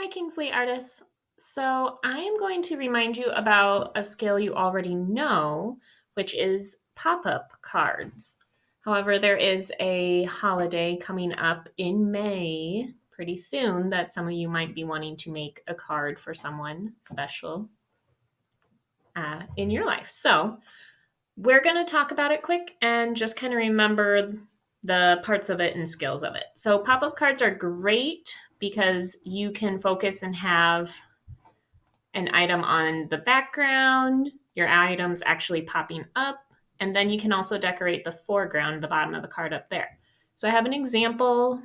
Kingsley Artists. So I am going to remind you about a skill you already know, which is pop-up cards. However, there is a holiday coming up in May pretty soon that some of you might be wanting to make a card for someone special in your life. So we're going to talk about it quick and just kind of remember the parts of it and skills of it. So pop-up cards are great because you can focus and have an item on the background, your items actually popping up, and then you can also decorate the foreground, the bottom of the card up there. So I have an example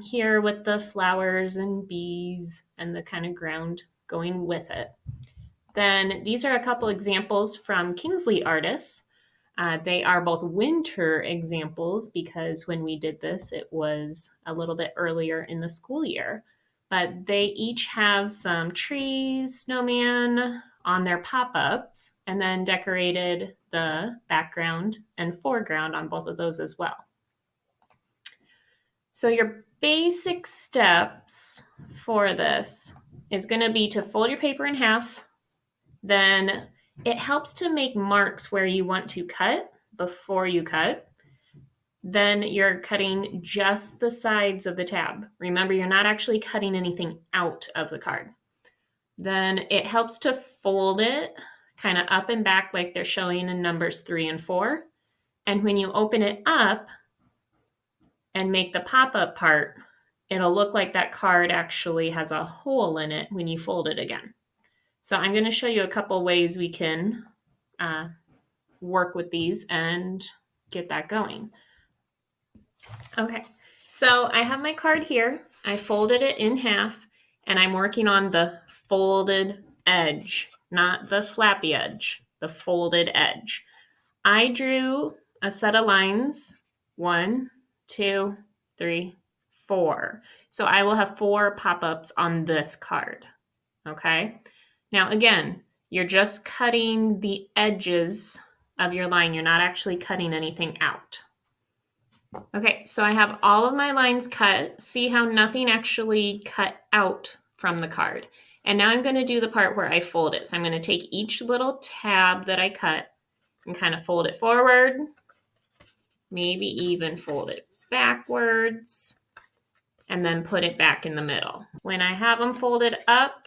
here with the flowers and bees and the kind of ground going with it. Then these are a couple examples from Kingsley Artists. They are both winter examples because when we did this, it was a little bit earlier in the school year. But they each have some trees, snowman on their pop-ups, and then decorated the background and foreground on both of those as well. So your basic steps for this is going to be to fold your paper in half. Then it helps to make marks where you want to cut before you cut. Then you're cutting just the sides of the tab. Remember, you're not actually cutting anything out of the card. Then it helps to fold it kind of up and back like they're showing in numbers 3 and 4. And when you open it up and make the pop-up part, it'll look like that card actually has a hole in it when you fold it again. So I'm going to show you a couple ways we can work with these and get that going. Okay, so I have my card here. I folded it in half, and I'm working on the folded edge, not the flappy edge, the folded edge. I drew a set of lines, 1, 2, 3, 4. So I will have 4 pop-ups on this card, okay? Now, again, you're just cutting the edges of your line. You're not actually cutting anything out. Okay, so I have all of my lines cut. See how nothing actually cut out from the card. And now I'm going to do the part where I fold it. So I'm going to take each little tab that I cut and kind of fold it forward, maybe even fold it backwards, and then put it back in the middle. When I have them folded up,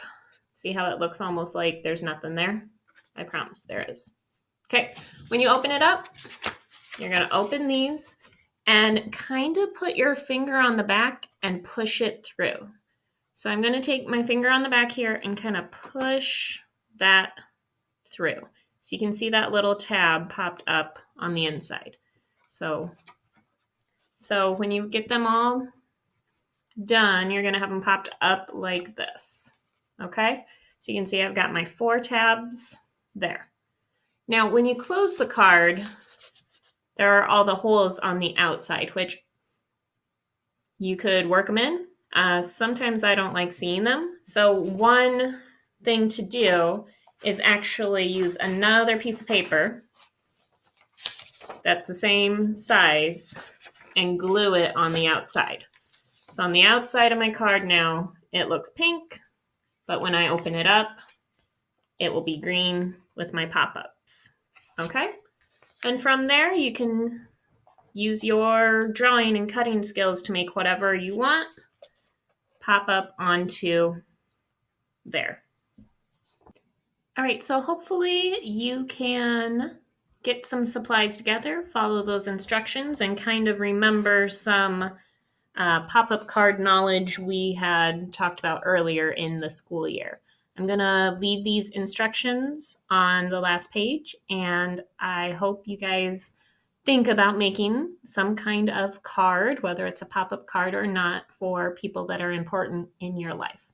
see how it looks almost like there's nothing there? I promise there is. Okay, when you open it up, you're going to open these and kind of put your finger on the back and push it through. So I'm going to take my finger on the back here and kind of push that through. So you can see that little tab popped up on the inside. So when you get them all done, you're going to have them popped up like this. Okay? So you can see I've got my 4 tabs there. Now, when you close the card, there are all the holes on the outside, which you could work them in. Sometimes I don't like seeing them. So one thing to do is actually use another piece of paper that's the same size and glue it on the outside. So on the outside of my card now, it looks pink, but when I open it up, it will be green with my pop-ups. Okay? And from there, you can use your drawing and cutting skills to make whatever you want pop up onto there. All right, so hopefully you can get some supplies together, follow those instructions, and kind of remember some pop-up card knowledge we had talked about earlier in the school year. I'm going to leave these instructions on the last page, and I hope you guys think about making some kind of card, whether it's a pop-up card or not, for people that are important in your life.